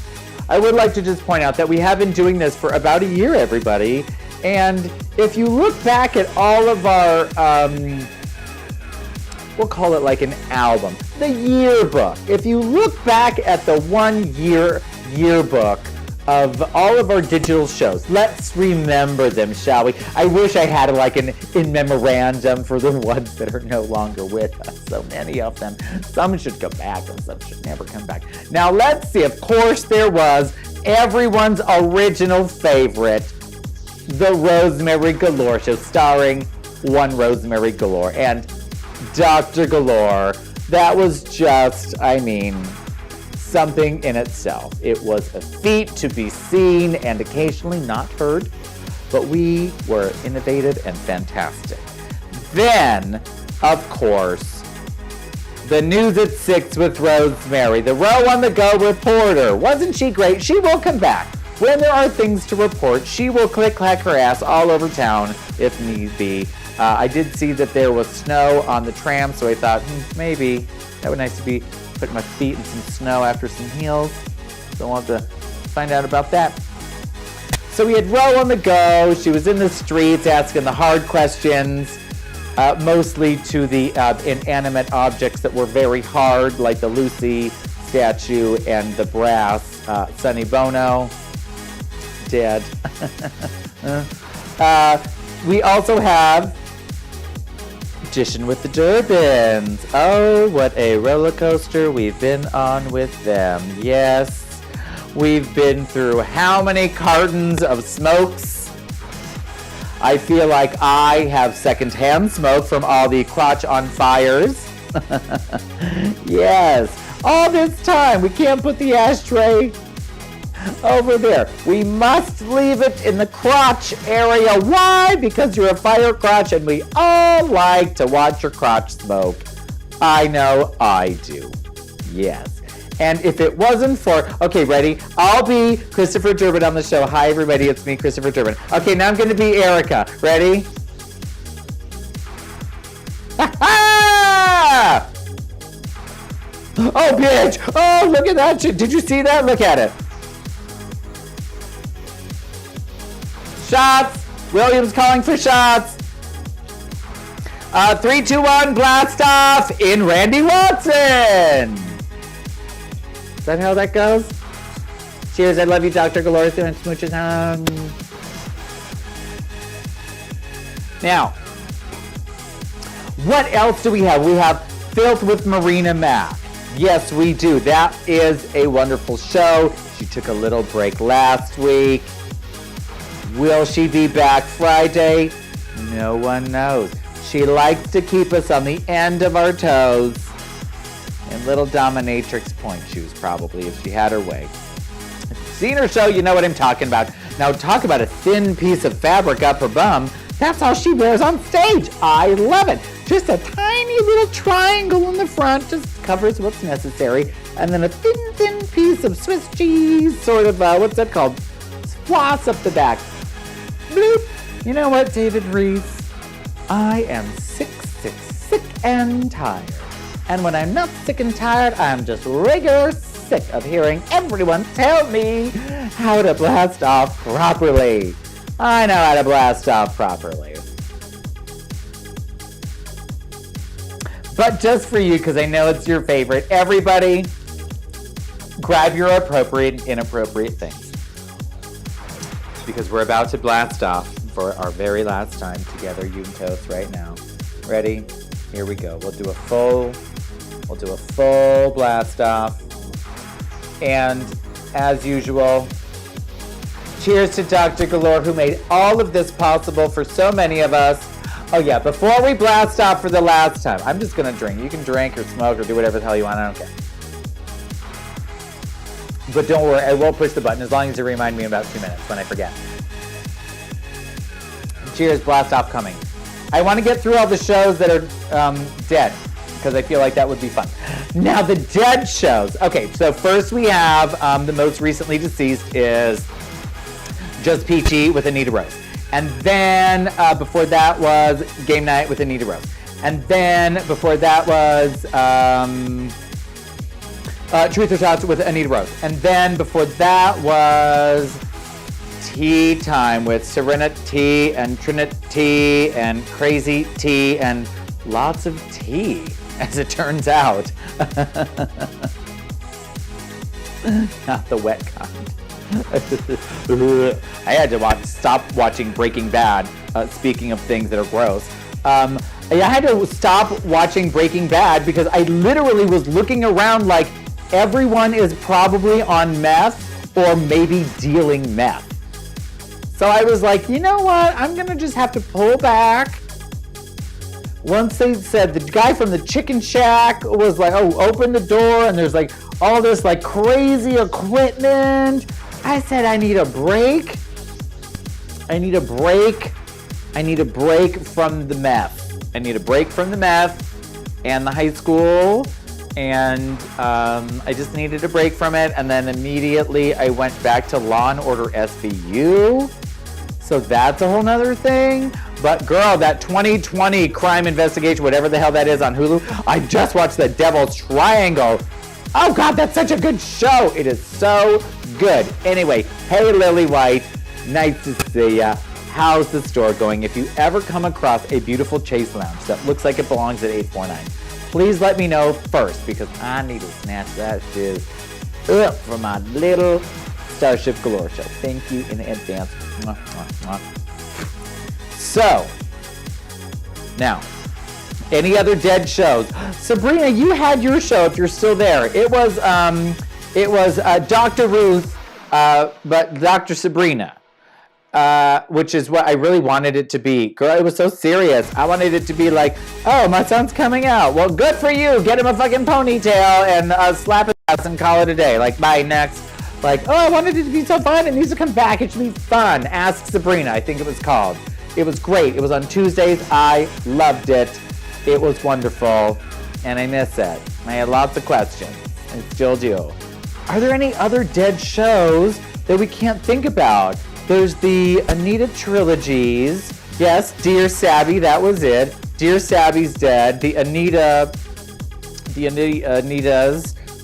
I would like to just point out that we have been doing this for about a year, everybody. And if you look back at all of our, we'll call it like an album, the yearbook. If you look back at the 1 year yearbook of all of our digital shows, let's remember them, shall we? I wish I had like an in memorandum for the ones that are no longer with us. So many of them. Some should come back and some should never come back. Now let's see. Of course there was everyone's original favorite, the Rosemary Galore Show, starring one Rosemary Galore and Dr. Galore. That was just, I mean, something in itself. It was a feat to be seen and occasionally not heard, but we were innovative and fantastic. Then, of course, the News at 6 with Rosemary, the Row on the Go reporter. Wasn't she great? She will come back. When there are things to report, she will click-clack her ass all over town if need be. I did see that there was snow on the tram, so I thought, maybe that would be nice to be putting my feet in some snow after some heels. So we'll have to find out about that. So we had Ro on the go. She was in the streets asking the hard questions, mostly to the inanimate objects that were very hard, like the Lucy statue and the brass. Sonny Bono, dead. We also have Dishing with the Durbins. Oh, what a roller coaster we've been on with them. Yes, we've been through how many cartons of smokes? I feel like I have secondhand smoke from all the crotch on fires. Yes, all this time we can't put the ashtray over there. We must leave it in the crotch area. Why? Because you're a fire crotch and we all like to watch your crotch smoke. I know I do. Yes. And if it wasn't for... Okay, ready? I'll be Christopher Durbin on the show. Hi, everybody. It's me, Christopher Durbin. Okay, now I'm going to be Erica. Ready? Ha-ha! Oh, bitch! Oh, look at that shit. Did you see that? Look at it. Shots! Williams calling for shots. 3, 2, 1, blast off in Randy Watson. Is that how that goes? Cheers, I love you, Dr. Galore, and smooches. Now, what else do we have? We have Filth with Marina Mack. Yes, we do. That is a wonderful show. She took a little break last week. Will she be back Friday? No one knows. She likes to keep us on the end of our toes. And little dominatrix point shoes, probably, if she had her way. If you've seen her show, you know what I'm talking about. Now, talk about a thin piece of fabric up her bum. That's all she wears on stage. I love it. Just a tiny little triangle in the front, just covers what's necessary. And then a thin, thin piece of Swiss cheese, sort of, what's that called? Floss up the back. Bloop. You know what, David Reese? I am sick and tired. And when I'm not sick and tired, I'm just regular sick of hearing everyone tell me how to blast off properly. I know how to blast off properly. But just for you, because I know it's your favorite, everybody, grab your appropriate and inappropriate things. Because we're about to blast off for our very last time together, you and Toast, right now. Ready? Here we go. We'll do a full blast off. And as usual, cheers to Dr. Galore, who made all of this possible for so many of us. Oh yeah, before we blast off for the last time, I'm just gonna drink. You can drink or smoke or do whatever the hell you want, I don't care. But don't worry, I will push the button as long as you remind me in about 2 minutes when I forget. Cheers, blast off coming. I want to get through all the shows that are dead, because I feel like that would be fun. Now, the dead shows. Okay, so first we have the most recently deceased is Just Peachy with Anita Rose. And then before that was Game Night with Anita Rose. And then before that was Truth or Shots with Anita Rose. And then before that was Tea Time with Serenity and Trinity and Crazy Tea and lots of tea, as it turns out. Not the wet kind. I had to stop watching Breaking Bad, speaking of things that are gross. I had to stop watching Breaking Bad because I literally was looking around like everyone is probably on meth or maybe dealing meth. So I was like, you know what? I'm going to just have to pull back. Once they said the guy from the Chicken Shack was like, oh, open the door, and there's like all this like crazy equipment. I said, I need a break. I need a break from the meth. I need a break from the meth and the high school. And I just needed a break from it. And then immediately I went back to Law & Order SVU. So that's a whole nother thing. But girl, that 2020 crime investigation, whatever the hell that is on Hulu, I just watched The Devil's Triangle. Oh God, that's such a good show. It is so good. Anyway, hey Lily White, nice to see ya. How's the store going? If you ever come across a beautiful Chase Lounge that looks like it belongs at 849, please let me know first because I need to snatch that shit up for my little Starship Galore show. Thank you in advance. Mwah, mwah, mwah. So, now, any other dead shows? Sabrina, you had your show if you're still there. It was Dr. Ruth, but Dr. Sabrina. Which is what I really wanted it to be. Girl, it was so serious. I wanted it to be like, oh, my son's coming out. Well, good for you. Get him a fucking ponytail and slap his ass and call it a day. Like, bye, next. Like, oh, I wanted it to be so fun. It needs to come back. It should be fun. Ask Sabrina, I think it was called. It was great. It was on Tuesdays. I loved it. It was wonderful. And I miss it. I had lots of questions. I still do. Are there any other dead shows that we can't think about? There's the Anita trilogies. Yes, Dear Sabby, that was it. Dear Sabby's dead. The Anitas,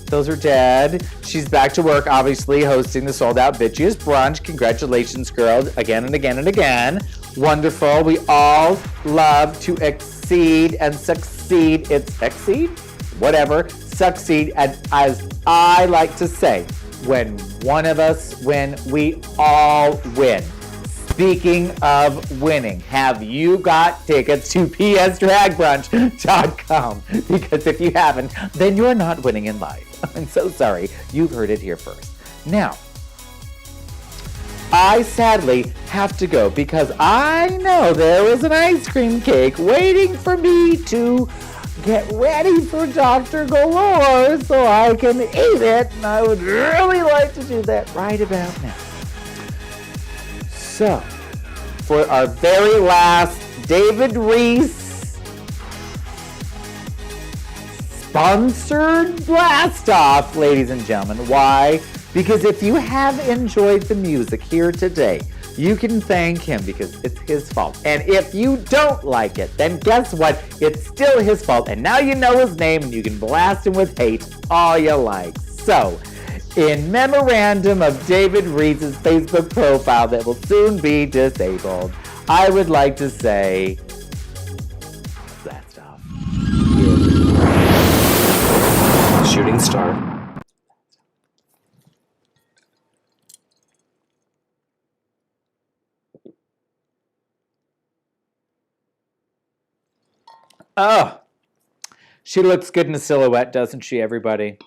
those are dead. She's back to work, obviously, hosting the Sold Out Bitchiest Brunch. Congratulations, girl, again and again and again. Wonderful. We all love to exceed and succeed. It's exceed? Whatever. Succeed. And as I like to say, when one of us win, we all win. Speaking of winning, have you got tickets to psdragbrunch.com? Because if you haven't, then you're not winning in life. I'm so sorry. You've heard it here first. Now, I sadly have to go because I know there is an ice cream cake waiting for me to get ready for Dr. Galore so I can eat it, and I would really like to do that right about now. So, for our very last David Reese sponsored blast off, ladies and gentlemen. Why? Because if you have enjoyed the music here today, you can thank him because it's his fault. And if you don't like it, then guess what? It's still his fault. And now you know his name and you can blast him with hate all you like. So, in memorandum of David Reese's Facebook profile that will soon be disabled, I would like to say, blast off. Shooting star. Oh, she looks good in a silhouette, doesn't she, everybody?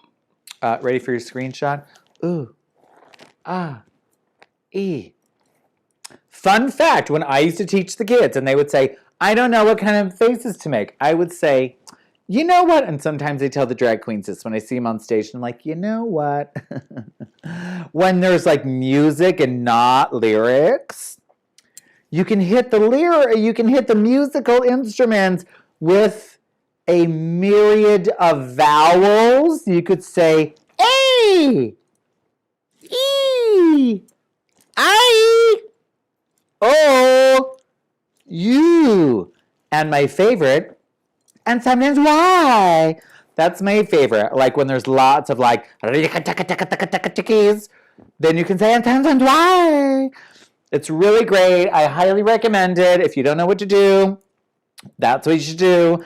Ready for your screenshot? Ooh, ah, ee. Fun fact, when I used to teach the kids and they would say, I don't know what kind of faces to make, I would say, you know what? And sometimes they tell the drag queens this when I see them on stage. I'm like, you know what? When there's like music and not lyrics, you can hit the musical instruments with a myriad of vowels. You could say A, E, I, O, U. And my favorite, and sometimes Y. That's my favorite. Like when there's lots of like, then you can say, and sometimes Y. It's really great. I highly recommend it. If you don't know what to do, that's what you should do.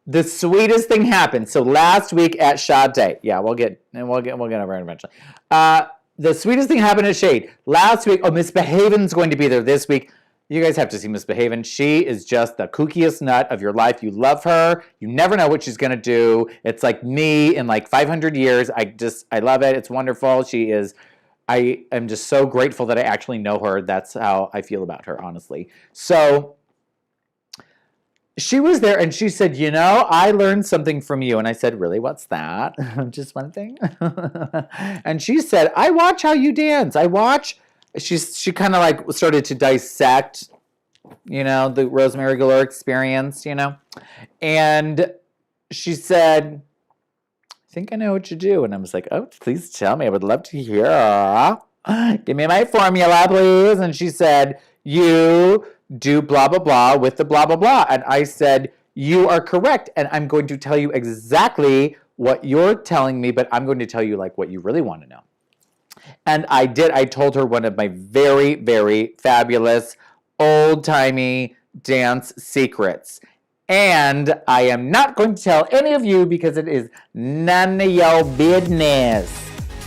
The sweetest thing happened. So last week at Sade, yeah, we'll get over it eventually. The sweetest thing happened at Shade last week. Oh, Miss Behaven's going to be there this week. You guys have to see Miss Behaven. She is just the kookiest nut of your life. You love her. You never know what she's gonna do. It's like me in like 500 years. I love it. It's wonderful. I am just so grateful that I actually know her. That's how I feel about her, honestly. So she was there and she said, you know, I learned something from you. And I said, really, what's that? Just one thing. And she said, I watch how you dance. She kind of like started to dissect, you know, the Rosemary Galore experience, you know. And she said, I think I know what you do. And I was like, oh, please tell me. I would love to hear. Give me my formula, please. And she said, you do blah, blah, blah with the blah, blah, blah. And I said, you are correct. And I'm going to tell you exactly what you're telling me, but I'm going to tell you like what you really want to know. And I did. I told her one of my very, very fabulous, old-timey dance secrets. And I am not going to tell any of you because it is none of your business.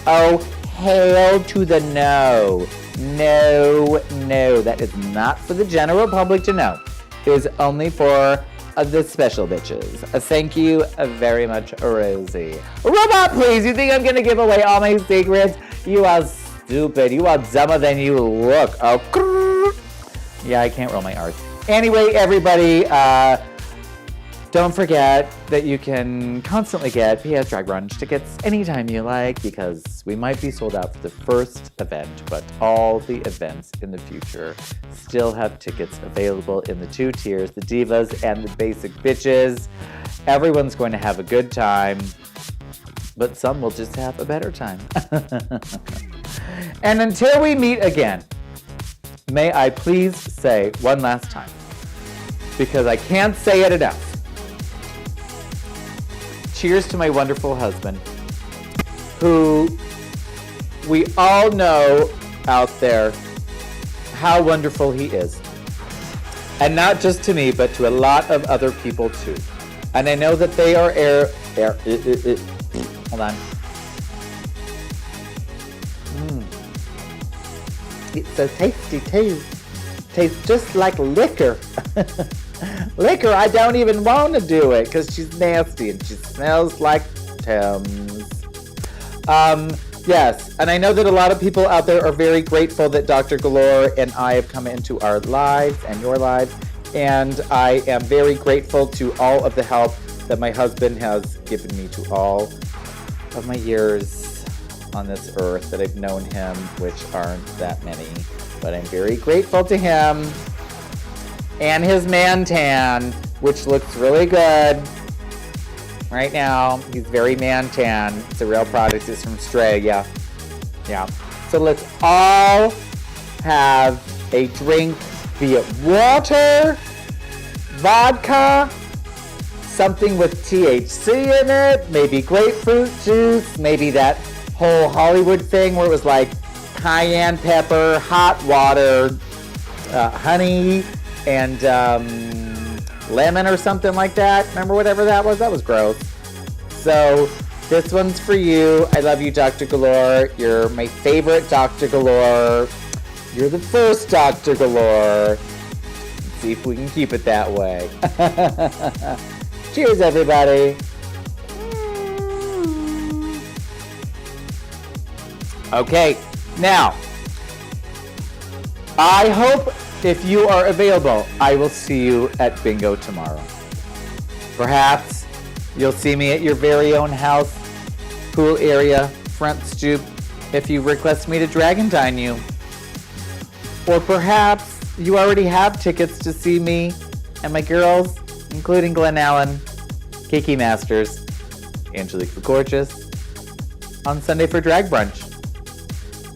Oh, hail to the no. No, no. That is not for the general public to know. It is only for the special bitches. Thank you very much, Rosie. Robot, please. You think I'm going to give away all my secrets? You are stupid. You are dumber than you look. Oh, yeah, I can't roll my R's. Anyway, everybody, don't forget that you can constantly get PS Drag Brunch tickets anytime you like, because we might be sold out for the first event, but all the events in the future still have tickets available in the 2 tiers, the divas and the basic bitches. Everyone's going to have a good time, but some will just have a better time. And until we meet again, may I please say one last time, because I can't say it enough. Cheers to my wonderful husband, who we all know out there how wonderful he is. And not just to me, but to a lot of other people too. And I know that they are hold on. It's so tasty too. Tastes just like liquor. Liquor, I don't even want to do it because she's nasty and she smells like Thames. Yes, and I know that a lot of people out there are very grateful that Dr. Galore and I have come into our lives and your lives, and I am very grateful to all of the help that my husband has given me to all of my years on this earth that I've known him, which aren't that many, but I'm very grateful to him. And his man tan, which looks really good right now. He's very man tan. It's a real product. It's from Stray, yeah. So let's all have a drink, be it water, vodka, something with THC in it, maybe grapefruit juice, maybe that whole Hollywood thing where it was like cayenne pepper, hot water, honey, and lemon or something like that. Remember whatever that was? That was gross. So this one's for you. I love you, Dr. Galore. You're my favorite Dr. Galore. You're the first Dr. Galore. Let's see if we can keep it that way. Cheers, everybody. Okay, now, I hope if you are available, I will see you at bingo tomorrow. Perhaps you'll see me at your very own house, pool area, front stoop, if you request me to Dragon Dine you. Or perhaps you already have tickets to see me and my girls, including Glenn Allen, Kiki Masters, Angelique the Gorgeous, on Sunday for Drag Brunch.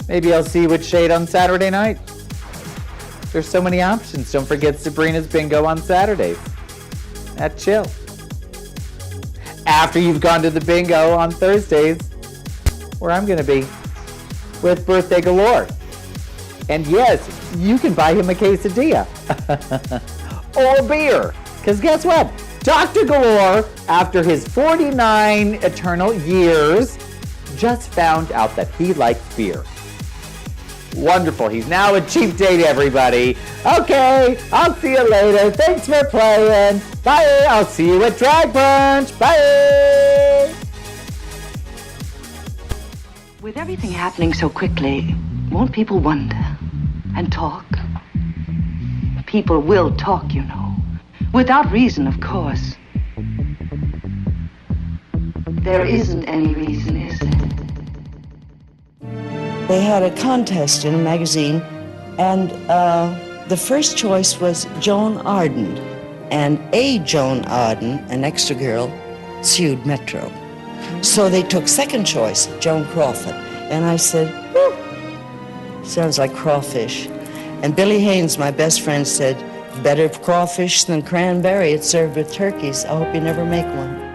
Maybe I'll see you with Shade on Saturday night. There's so many options. Don't forget Sabrina's Bingo on Saturdays at Chill. After you've gone to the bingo on Thursdays, where I'm going to be, with Birthday Galore. And yes, you can buy him a quesadilla. Or beer. Because guess what? Dr. Galore, after his 49 eternal years, just found out that he likes beer. Wonderful. He's now a cheap date, everybody. Okay, I'll see you later. Thanks for playing. Bye. I'll see you at Drag Brunch. Bye. With everything happening so quickly, won't people wonder and talk? People will talk, you know. Without reason, of course. There isn't any reason, is there? They had a contest in a magazine, and the first choice was Joan Arden. And a Joan Arden, an extra girl, sued Metro. So they took second choice, Joan Crawford. And I said, sounds like crawfish. And Billy Haynes, my best friend, said, better crawfish than cranberry. It's served with turkeys. I hope you never make one.